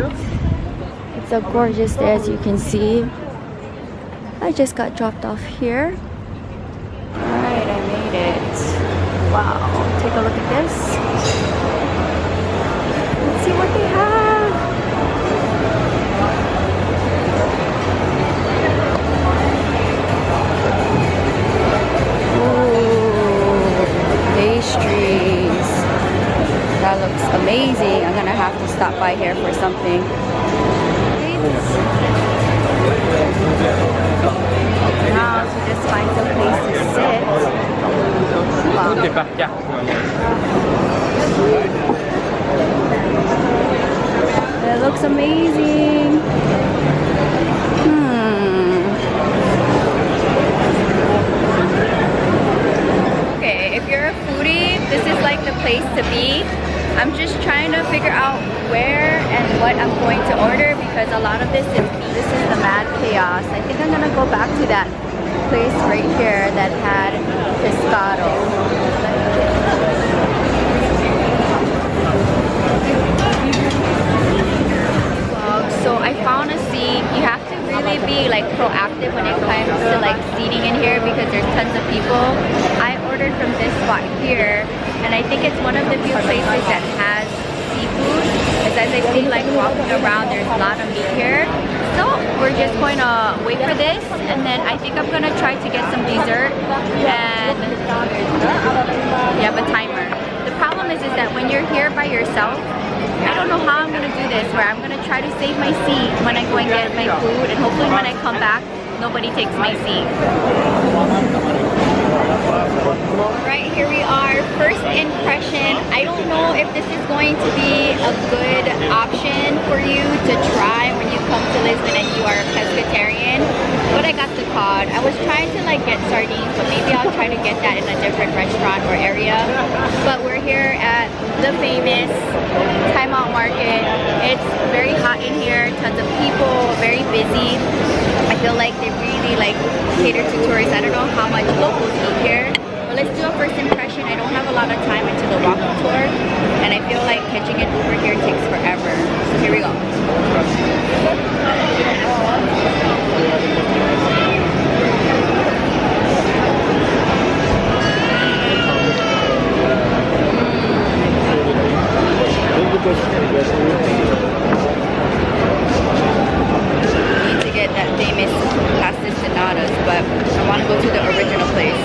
It's a gorgeous day, as you can see. I just got dropped off here. Alright, I made it. Wow, take a look at this. Let's see what they have. Ooh, pastries. That looks amazing. I'm gonna have to stop by here for something. Now to just find some place to sit. Wow. It looks amazing. Okay, if you're a foodie, this is like the place to be. I'm just trying to figure out where and what I'm going to order because a lot of this is the mad chaos. I think I'm gonna go back to that place right here that had pescado. So I found a seat. You have to really be like proactive when it comes to like seating in here because there's tons of people. I ordered from this spot here and I think it's one of the few places that has seafood. As I see like walking around, there's a lot of meat here. So we're just going to wait for this and then I think I'm going to try to get some dessert and you have a timer. The problem is that when you're here by yourself, I don't know how I'm going to do this, where I'm going to try to save my seat when I go and get my food, and hopefully when I come back, nobody takes my seat. Right, here we are. First impression. I don't know if this is going to be a good option for you to try when you come to Lisbon and you are a pescatarian, but I got the cod. I was trying to like get sardines, but maybe I'll try to get that in a different restaurant or area. But we're here at the famous Time Out Market. It's very hot in here, tons of people, very busy. I feel like they really like cater to tourists. I don't know how much locals eat here, but let's do a first impression. I don't have a lot of time into the walking tour, and I feel like catching an Uber here takes forever. So here we go. Need to get that famous pastas donadas, but I want to go to the original place.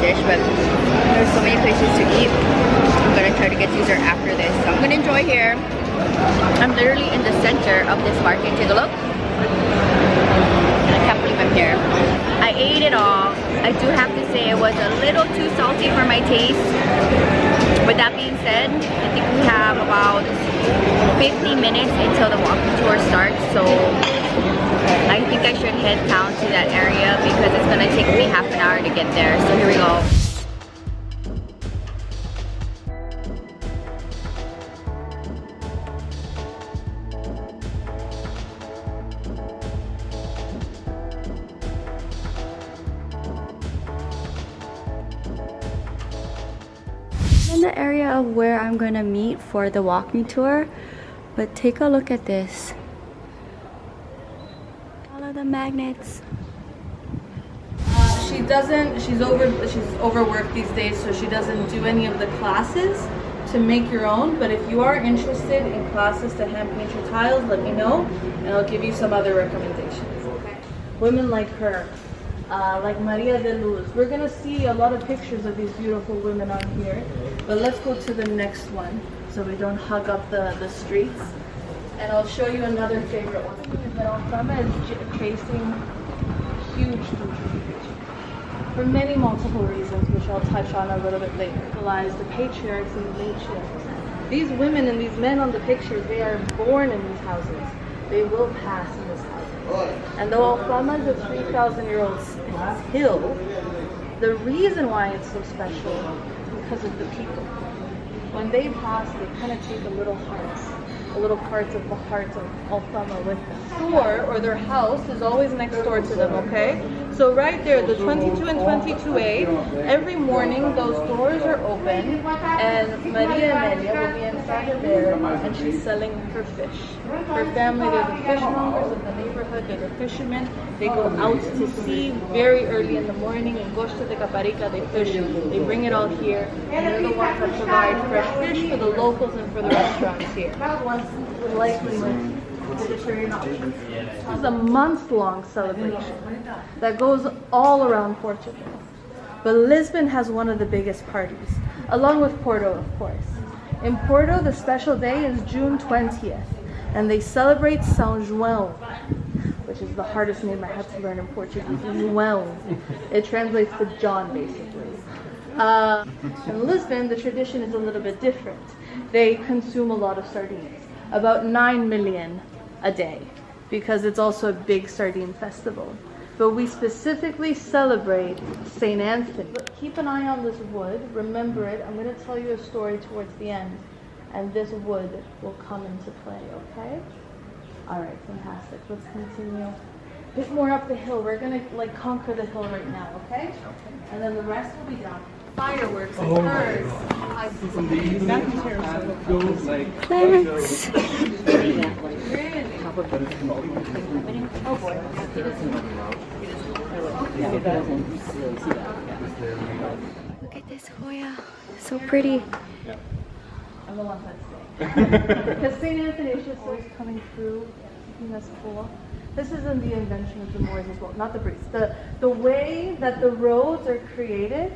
Dish, but there's so many places to eat. I'm gonna try to get dessert after this, so I'm gonna enjoy here. I'm literally in the center of this market. Take a look. I can't believe I'm here. I ate it all. I do have to say it was a little too salty for my taste. With that being said, I think we have about 50 minutes until the walking tour starts, so I think I should head down to that area because it's gonna take me half an hour to get there. So here we go. In the area of where I'm gonna meet for the walking tour, but take a look at this. The magnets. She's overworked these days, so she doesn't do any of the classes to make your own. But if you are interested in classes to hand paint your tiles, let me know and I'll give you some other recommendations. Okay. Women like her, like Maria de Luz. We're gonna see a lot of pictures of these beautiful women on here, but let's go to the next one so we don't hug up the streets. And I'll show you another favorite one. But Alfama is facing huge gentrification for many multiple reasons, which I'll touch on a little bit later. The patriarchs and the matriarchs. These women and these men on the pictures, they are born in these houses. They will pass in this house. And though Alfama is a 3,000-year-old hill, the reason why it's so special is because of the people. When they pass, they kind of take a little parts of the heart of Alfama with them. Store or their house is always next door to them, okay? So right there, the 22 and 22A, every morning those doors are open and Maria Amelia will be inside there and she's selling her fish. Her family, they're the fishmongers of the neighborhood, they're the fishermen. They go out to sea very early in the morning in Costa de Caparica, they fish, they bring it all here, and they're the ones that provide fresh fish for the locals and for the restaurants here. Would likely vegetarian options. This is a month-long celebration that goes all around Portugal. But Lisbon has one of the biggest parties, along with Porto, of course. In Porto, the special day is June 20th, and they celebrate São João, which is the hardest name I had to learn in Portuguese. João. It translates to John, basically. In Lisbon, the tradition is a little bit different. They consume a lot of sardines. About 9 million a day, because it's also a big sardine festival. But we specifically celebrate St. Anthony. But keep an eye on this wood, remember it. I'm going to tell you a story towards the end, and this wood will come into play, okay? All right, fantastic. Let's continue. A bit more up the hill. We're going to conquer the hill right now, okay? And then the rest will be done. Fireworks and birds. Oh boy. Look at this Hoya. So pretty. I'm the one that's because St. Anthony is just always coming through. I think that's cool. This isn't the invention of the Moors as well, not the breeze. The way that the roads are created,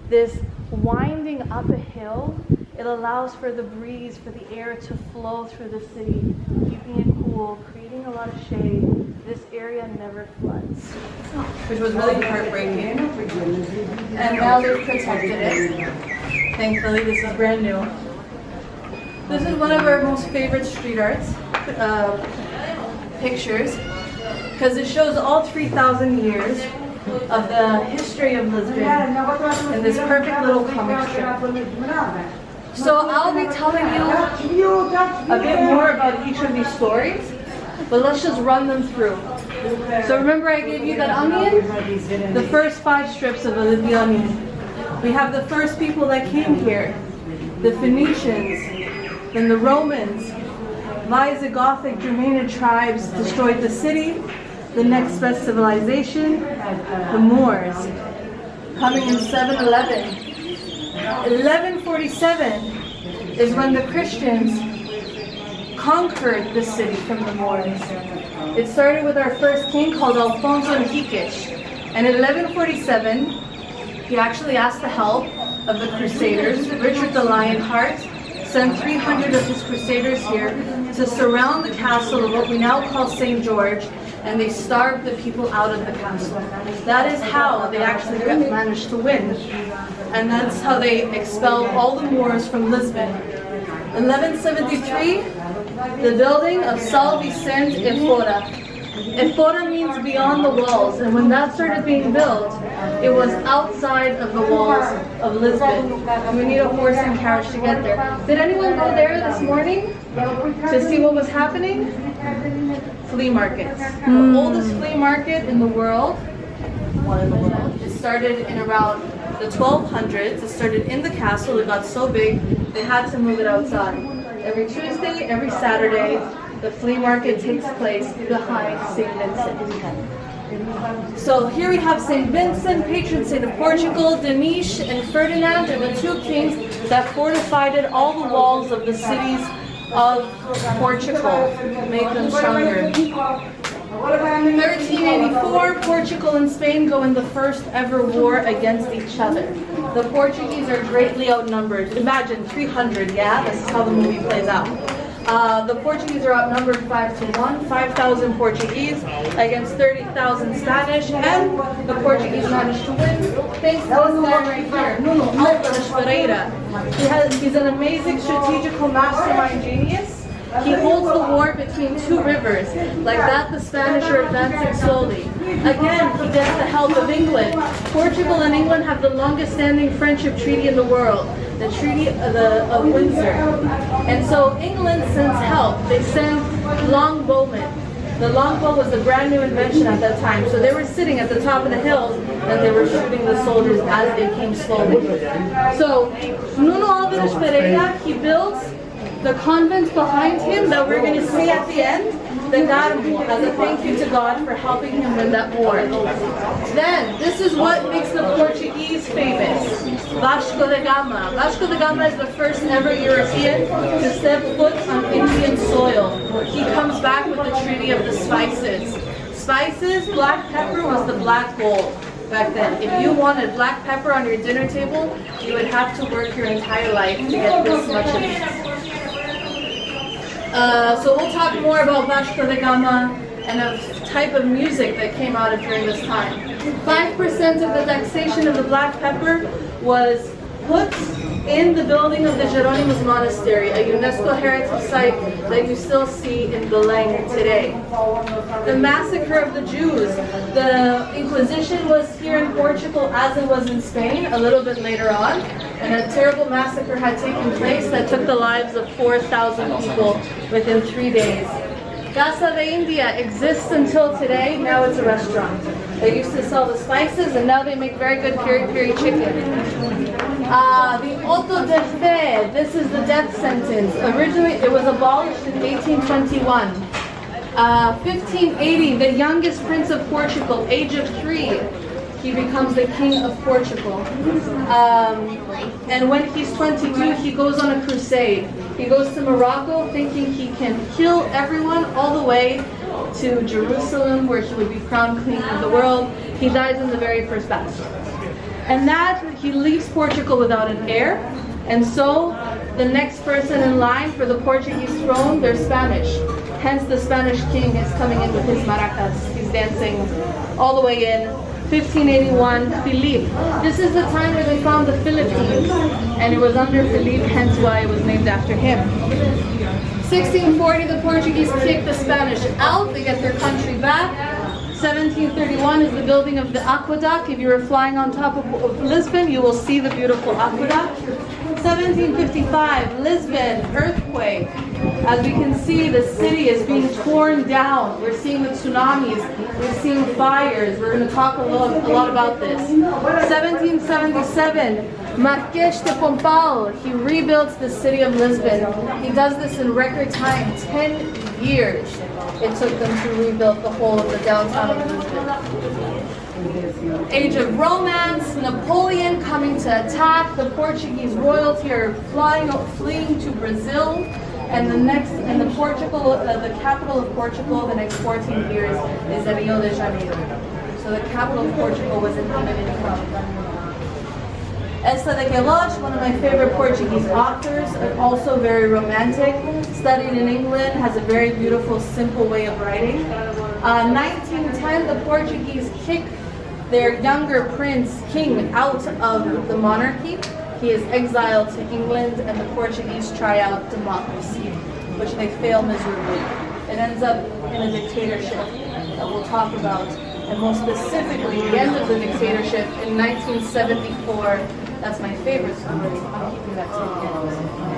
this winding up a hill, it allows for the breeze, for the air to flow through the city, keeping it cool, creating a lot of shade. This area never floods, which was really heartbreaking. And now they've protected it. Thankfully, this is brand new. This is one of our most favorite street arts pictures, because it shows all 3,000 years of the history of Lisbon in this perfect little comic strip. So I'll be telling you a bit more about each of these stories, but let's just run them through. So remember I gave you that onion? The first 5 strips of the onion. We have the first people that came here, the Phoenicians, then the Romans, Visigothic Germanic tribes destroyed the city. The next best civilization, the Moors, coming in 711. 1147 is when the Christians conquered the city from the Moors. It started with our first king called Alfonso Henriques. And in 1147, he actually asked the help of the Crusaders. Richard the Lionheart sent 300 of his Crusaders here to surround the castle of what we now call St. George, and they starved the people out of the castle. That is how they actually managed to win. And that's how they expelled all the Moors from Lisbon. 1173, the building of Sal Vicente e Fora. E Fora means beyond the walls, and when that started being built, it was outside of the walls of Lisbon. And we need a horse and carriage to get there. Did anyone go there this morning to see what was happening? Flea markets. The oldest flea market in the world, one in the world. It started in around the 1200s. It started in the castle. It got so big, they had to move it outside. Every Tuesday, every Saturday, the flea market takes place behind St. Vincent. So here we have St. Vincent, patron saint of Portugal. Dinis and Ferdinand are the 2 kings that fortified all the walls of the cities of Portugal, make them stronger. 1384, Portugal and Spain go in the first ever war against each other. The Portuguese are greatly outnumbered. Imagine 300, yeah? This is how the movie plays out. The Portuguese are outnumbered 5-1, 5,000 Portuguese against 30,000 Spanish, and the Portuguese managed to win thanks to this guy right here, Nuno Alves Pereira. He's an amazing strategical mastermind genius, He holds the war between two rivers. Like that, the Spanish are advancing slowly. Again, he gets the help of England. Portugal and England have the longest standing friendship treaty in the world, the Treaty of Windsor. And so England sends help. They send longbowmen. The longbow was a brand new invention at that time. So they were sitting at the top of the hills and they were shooting the soldiers as they came slowly. So Nuno Alves Pereira, he built the convent behind him that we're going to see at the end, the Carmo, as a thank you to God for helping him win that war. Then, this is what makes the Portuguese famous. Vasco da Gama. Vasco da Gama is the first ever European to step foot on Indian soil. He comes back with the Treaty of the Spices. Spices, black pepper was the black gold back then. If you wanted black pepper on your dinner table, you would have to work your entire life to get this much of it. So we'll talk more about Vasco da Gama and a type of music that came out of during this time. 5% of the taxation of the black pepper was put in the building of the Jerónimos Monastery, a UNESCO heritage site that you still see in Belém today. The massacre of the Jews. The Inquisition was here in Portugal as it was in Spain a little bit later on, and a terrible massacre had taken place that took the lives of 4,000 people within 3 days. Casa de India exists until today. Now it's a restaurant. They used to sell the spices and now they make very good peri-peri chicken. The auto de fe, this is the death sentence. Originally, it was abolished in 1821. 1580, the youngest prince of Portugal, age of 3, he becomes the king of Portugal. And when he's 22, he goes on a crusade. He goes to Morocco thinking he can kill everyone all the way to Jerusalem, where he would be crowned king of the world. He dies in the very first battle. And that, he leaves Portugal without an heir. And so, the next person in line for the Portuguese throne, they're Spanish. Hence, the Spanish king is coming in with his maracas. He's dancing all the way in. 1581, Philippe. This is the time where they found the Philippines, and it was under Philippe, hence why it was named after him. 1640, the Portuguese kick the Spanish out. They get their country back. 1731 is the building of the aqueduct. If you were flying on top of Lisbon, you will see the beautiful aqueduct. 1755, Lisbon, earthquake. As we can see, the city is being torn down. We're seeing the tsunamis. We're seeing fires. We're going to talk a lot about this. 1777, Marquês de Pombal. He rebuilds the city of Lisbon. He does this in record time, 10 years. It took them to rebuild the whole of the downtown of Lisbon. Age of Romance, Napoleon coming to attack. The Portuguese royalty are fleeing to Brazil. And the capital of Portugal, the next 14 years is Rio de Janeiro. So the capital of Portugal was in Rio. Esta de Queiroz, one of my favorite Portuguese authors, also very romantic, studied in England, has a very beautiful, simple way of writing. 1910, the Portuguese kick their younger king out of the monarchy. He is exiled to England, and the Portuguese try out democracy, which they fail miserably. It ends up in a dictatorship that we'll talk about, and more specifically, the end of the dictatorship in 1974. That's my favorite story. I'm keeping that to the end.